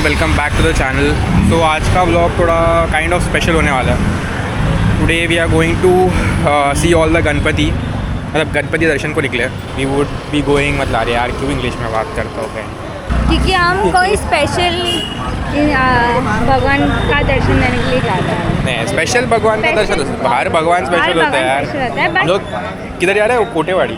End welcome back to the channel. तो आज का व्लॉग थोड़ा काइंड ऑफ स्पेशल होने वाला है। Today we are going to see all the Ganpati, मतलब गणपति दर्शन को निकले। वी वुड बी गोइंग, मतलब अरे यार क्यों इंग्लिश में बात करता हूँ, क्योंकि हम कोई स्पेशल भगवान का दर्शन लेने के लिए जाते हैं। नहीं स्पेशल भगवान का दर्शन, हर भगवान स्पेशल होता है यार। हम लोग किधर जा रहे हैं? कोटेवाड़ी,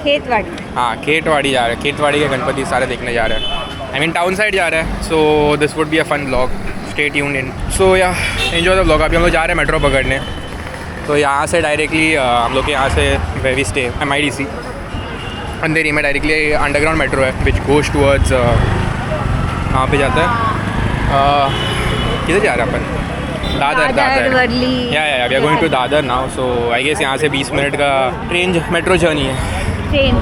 खेतवाड़ी। हाँ खेतवाड़ी जा रहे हैं। खेतवाड़ी के गणपति सारे देखने जा रहे हैं। आई मीन टाउन साइड जा रहे हैं। So this would be a fun vlog, stay tuned in. So yeah enjoy the vlog. अभी हम लोग जा रहे हैं मेट्रो पकड़ने। तो यहाँ से डायरेक्टली हम लोग के यहाँ से where we stay MIDC Andheri में डायरेक्टली अंडरग्राउंड मेट्रो है विच गोज टूवर्ड्स कहाँ पे जाता है, किधर जा रहे हैं अपन? Dadar Worli. Yeah we are going to Dadar now. So I guess यहाँ से 20 मिनट का मेट्रो जर्नी है। Train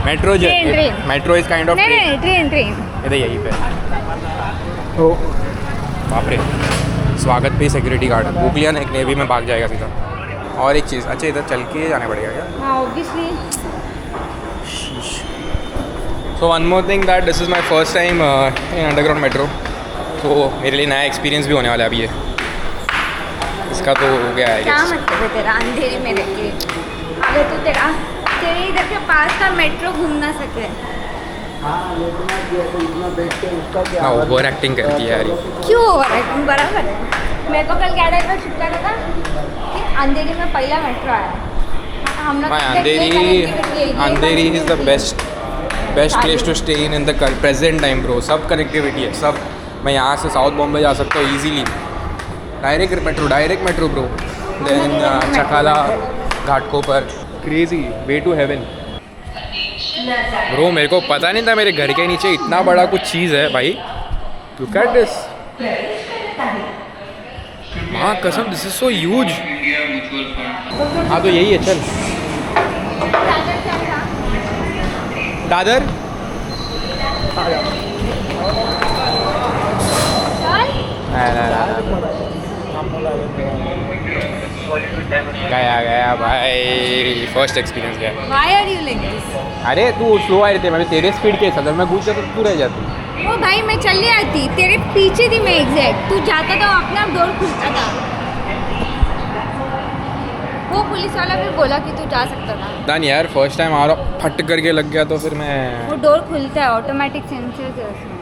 metro train. Metro is kind of train इधर यहीं पे। तो बाप रे, स्वागत पे सिक्योरिटी गार्ड भूख लिया ना, एक नेवी में भाग जाएगा सीधा। और एक चीज़, अच्छा इधर चल के जाना पड़ेगा क्या? हाँ obviously. So one more thing that this is my first time in underground metro. तो मेरे लिए नया एक्सपीरियंस भी होने वाला है अभी ये। इसका तो हो गया है क्या मतलब है तेरा अंधेरे में रह के? अगर तू तेरे इधर के पास का मेट्रो घूम ना सके। ना ओवर एक्टिंग करती है यार ये। क्यों ओवर एक्टिंग? बराबर है। मेरे को कल क्या था शुक्र था कि अंधेरी में पहला मेट्रो आया। हम लोग Andheri is the best place to stay in the present time bro. सब कनेक्टिविटी है सब। मैं यहाँ से साउथ बॉम्बे जा सकता हूँ easily. Direct metro bro. Then Chakala Ghatkopar, crazy way to heaven bro. मेरे को पता नहीं था मेरे घर के नीचे इतना बड़ा कुछ चीज़ है भाई। लुक एट दिस, माँ कसम दिस इज सो ह्यूज। हाँ तो यही है, चल दादर। गया भाई, first experience Gaya. Why are you like this? अरे तू स्लो आ रही थी, मैं तेरे स्पीड के साथ अगर मैं घुस जाता तो तू रह जाती। वो भाई मैं चली आती, तेरे पीछे थी मैं एग्जैक्ट। तू जाता तो अपने आप डोर खुलता था। वो पुलिस वाला भी बोला कि तू जा सकता था। दान यार फर्स्ट टाइम आ रहा, फट करके लग गया तो फिर मैं। वो डोर खुलता है, ऑटोमेटिक सेंसर है उसमें।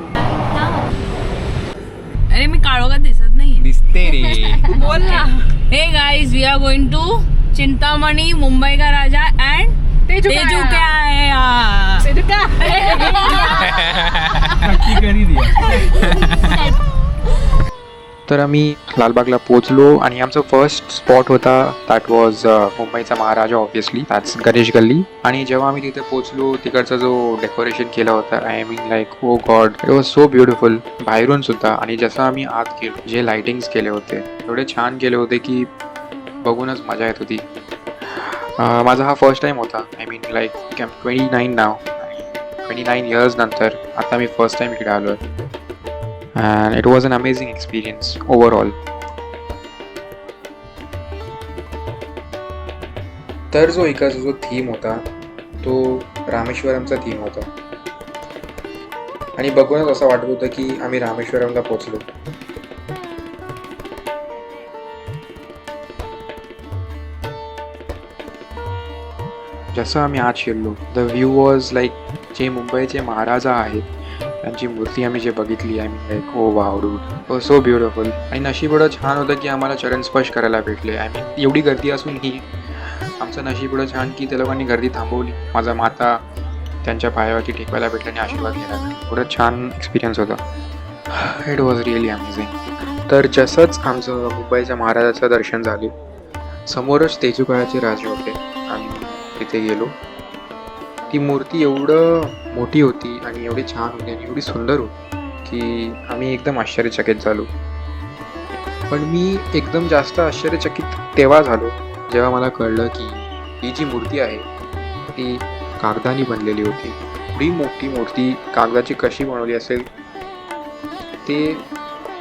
अरे मी काळो का दिसत नाही दिसते रे। बोल ना। Hey guys we are going to Chintamani, Mumbai का राजा एंड तेजू क्या है यार? तेजू क्या करी दिया। तर आम्ही लालबागला पोचलो आणि आमचं फर्स्ट स्पॉट होता दॅट वॉज मुंबईचा महाराजा, ऑब्विसली दॅट्स गणेश गल्ली. आणि जेव्हा आम्ही तिथे पोचलो तिकडचा जो डेकोरेशन केला होता, I mean like oh God, it was so beautiful बाहेरून सुद्धा. आणि जसं आम्ही आत गेलो, जे लाइटिंग्स केले होते एवढे छान केले होते की बघूनच मजा येत होती. माझा हा फर्स्ट टाइम होता. I mean like 29 now, 29 years नंतर आता मी फर्स्ट टाइम इकडे आलो आहे. And it was an amazing experience overall. तर जो इकडचा जो थीम होता तो रामेश्वरमचा थीम होता आणि बघूनच असं वाटत होतं की आम्ही रामेश्वरमला पोचलो. जसं आम्ही आत शिरलो, द व्ह्यू वॉज लाईक जे मुंबईचे महाराजा आहेत त्यांची मूर्ती आम्ही जे बघितली, I mean like oh wow dude, so beautiful. आणि नशीब एवढं छान होतं की आम्हाला चरणस्पर्श करायला भेटले. आय मीन एवढी गर्दी असूनही आमचं नशीब एवढं छान की त्या लोकांनी गर्दी थांबवली. माझा माता त्यांच्या पायावरती टेकवायला भेटला आणि आशीर्वाद घ्यायला. एवढं छान एक्सपिरियन्स होता. It was really amazing. तर जसंच आमचं मुंबईच्या महाराजाचं दर्शन झाले, समोरच तेजूकाळाचे राजे होते. आम्ही तिथे गेलो. ती मूर्ती एवढं मोठी होती आणि एवढी छान होती आणि एवढी सुंदर होती की आम्ही एकदम आश्चर्यचकित झालो. पण मी एकदम जास्त आश्चर्यचकित तेव्हा झालो जेव्हा मला कळलं की ही जी मूर्ती आहे ती कागदाने बनलेली होती. एवढी मोठी मूर्ती कागदाची कशी बनवली असेल ते,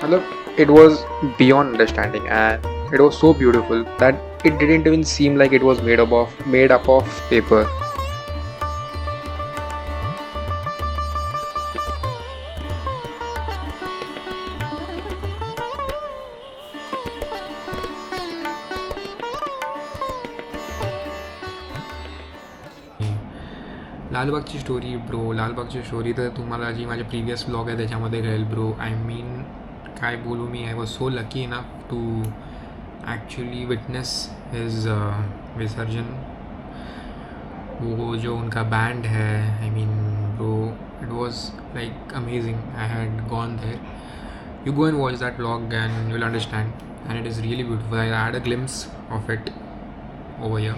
मतलब it was beyond understanding and it was so beautiful that it didn't even seem like it was made up of paper. लालबागची स्टोरी ब्रो, लालबागची स्टोरी तर तुम्हाला जी माझे प्रिवियस ब्लॉग आहे त्याच्यामध्ये कळेल ब्रो. आय मीन काय बोलू मी, I was so lucky enough to actually witness his विसर्जन. वो जो उनका बैंड है, I mean bro, it was like amazing. I had gone there. You go and watch that vlog and you'll understand, and it is really beautiful. I had a glimpse of it over here.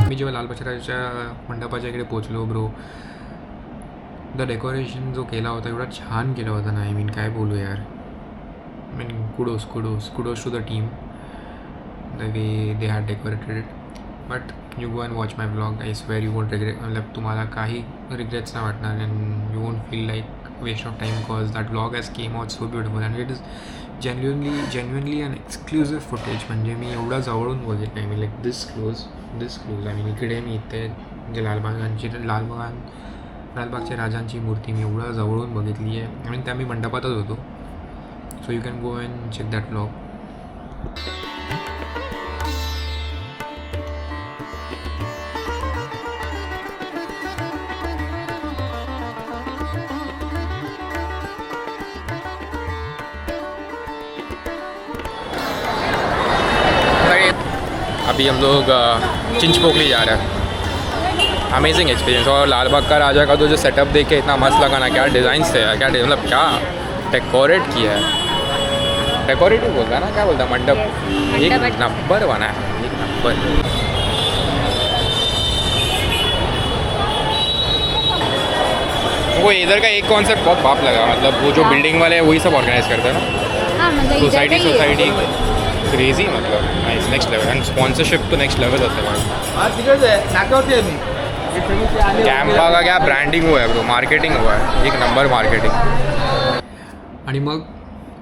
मी जेव्हा लालबागच्या मंडपाच्या इकडे पोचलो bro, the decoration जो केला होता एवढा छान केला होता ना, आय मीन काय बोलू यार. I mean kudos to the team, the way they had decorated it. But you go and watch my vlog, I swear you won't regret. मतलब तुम्हाला काही regrets नाही वाटणार, and you won't feel like waste of time because that vlog has came out so beautiful and it is genuinely an exclusive footage. म्हणजे मी एवढा जवळून बघितलं आहे, मी like this close. I mean इकडे मी इथे जे लालबागच्या राजांची मूर्ती मी एवढा जवळून बघितली आहे. I mean त्या मी मंडपातच होतो. So you can go and check that vlog. अभी हम लोग चिंचपोकली जा रहे हैं. Amazing experience. और लालबाग का राजा का तो जो सेटअप देख के इतना मस्त लगा ना, क्या डिज़ाइंस थे यार, क्या मतलब क्या डेकोरेट किया है. डेकोरेट ही बोलता है ना, क्या बोलता है, मंडप एक नंबर बना है, एक नंबर. वो इधर का एक कॉन्सेप्ट बहुत बाप लगा, मतलब वो जो बिल्डिंग वाले हैं वही सब ऑर्गेनाइज करते हैं ना. हाँ मतलब सोसाइटी क्रेजी, मतलब nice, next level. End sponsorship तो नेक्स्ट लेवल होता है. कॅम्पा का क्या ब्रँडिंग हुआ है ब्रो, मार्केटिंग हुआ है, एक नंबर मार्केटिंग. आणि मग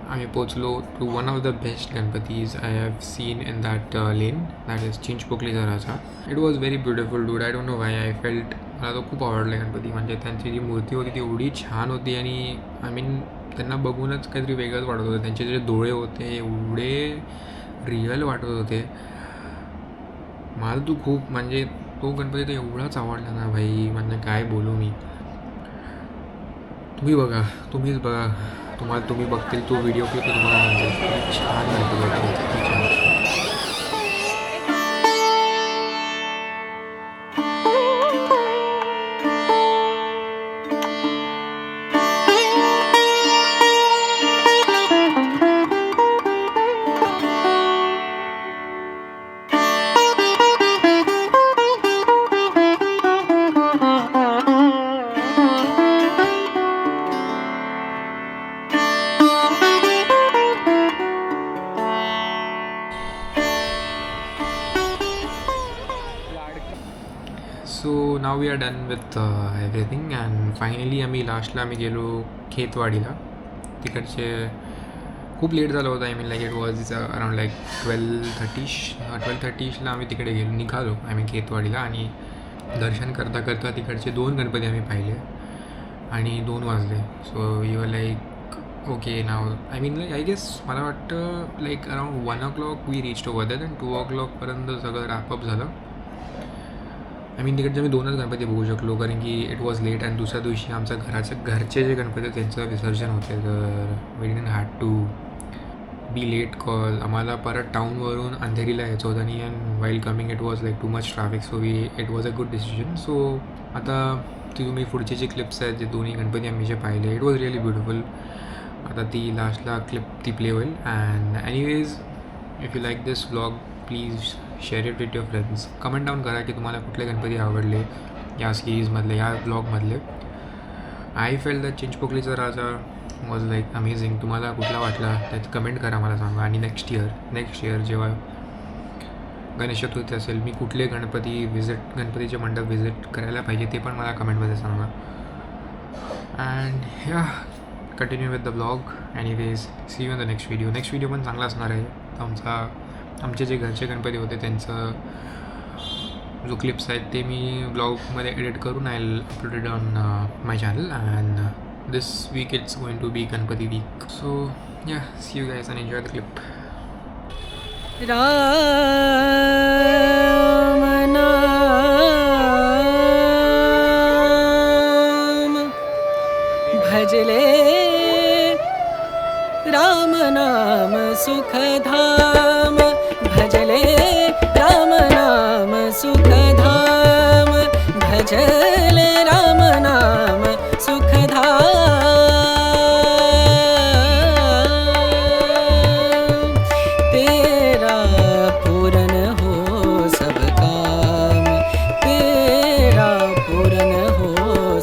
आम्ही पोचलो to one of the best Ganpatis I have seen in that lane, that is चिंचपोकलीचा राजा. It was very beautiful dude. I don't know why I felt, मला तो खूप आवडला गणपती. म्हणजे त्यांची जी मूर्ती होती ती एवढी छान होती, आणि आय मीन त्यांना बघूनच काहीतरी वेगळंच वाटत होतं. त्यांचे जे डोळे होते एवढे रिअल वाटत होते. मला तो खूप, म्हणजे तो गणपती तर एवढाच आवडला ना भाई, म्हणजे काय बोलू मी. तुम्हीच बघा, तुम्ही बघतील तो व्हिडिओ क्लिप तुम्हाला म्हणजे छान गणपती होता, किती छान. So now we are done with everything. And finally आम्ही गेलो खेतवाडीला. तिकडचे खूप लेट झालं होतं. I mean like it was around like 12:30ला आम्ही तिकडे निघालो खेतवाडीला. आणि दर्शन करता तिकडचे 2 गणपती आम्ही पाहिले आणि 2 वाजले. So you are like okay now, I mean like I guess मला वाटतं like around 1 o'clock we reached over that, and 2 o'clockपर्यंत सगळं रॅपअप झालं. आय मीन तिकडचे मी 2च गणपती बघू शकलो, कारण की इट वॉज लेट. आणि दुसऱ्या दिवशी आमच्या घरचे जे गणपती त्यांचं विसर्जन होते, तर we didn't had to be late call. आम्हाला परत टाऊनवरून अंधेरीला यायचं होतं, आणि and while coming it was like too much traffic. So it was a good decision. सो आता ती तुम्ही पुढचे जे क्लिप्स आहेत, जे दोन्ही गणपती आम्ही जे पाहिले, इट वॉज रिअली ब्युटिफुल. आता ती लास्टला क्लिप ती प्ले होईल. And anyways, if you like this vlog please share it with your friends. Comment down करा की तुम्हाला कुठले गणपती आवडले या सिरीजमधले, या ब्लॉगमधले. आय फेल दॅट चिंचपोकलीचा राजा वॉज लाईक अमेझिंग. तुम्हाला कुठला वाटला त्यात कमेंट करा, मला सांगा. आणि नेक्स्ट इयर जेव्हा गणेश चतुर्थी असेल, मी कुठले गणपतीचे मंडप व्हिजिट करायला पाहिजे ते पण मला कमेंटमध्ये सांगा. And yeah continue with the blog. Anyways, see you in the next video पण चांगला असणार आहे. आमचे जे घरचे गणपती होते त्यांचं जो क्लिप्स आहेत ते मी ब्लॉगमध्ये एडिट करून I will uploaded on my channel. And this week it's going to be Ganpati week. So yeah, see you guys and enjoy the clip. Ram नाम भजले राम नाम सुखधाम भजले राम नाम सुखधाम भजले राम नाम सुखधाम तेरा पूरन हो सब काम तेरा पूरन हो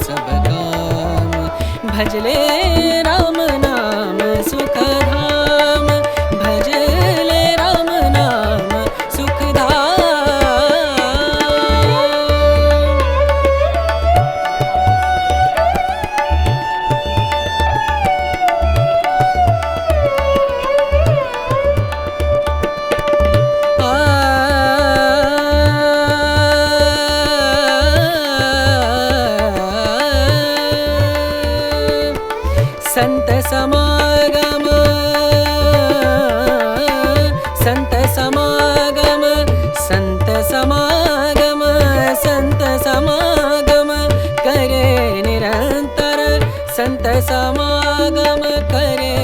सब काम भजले राम नाम सुखधाम भजले राम नाम सुखधाम संत समागम संत समागम संत समागम संत समागम करे निरंतर संत समागम करे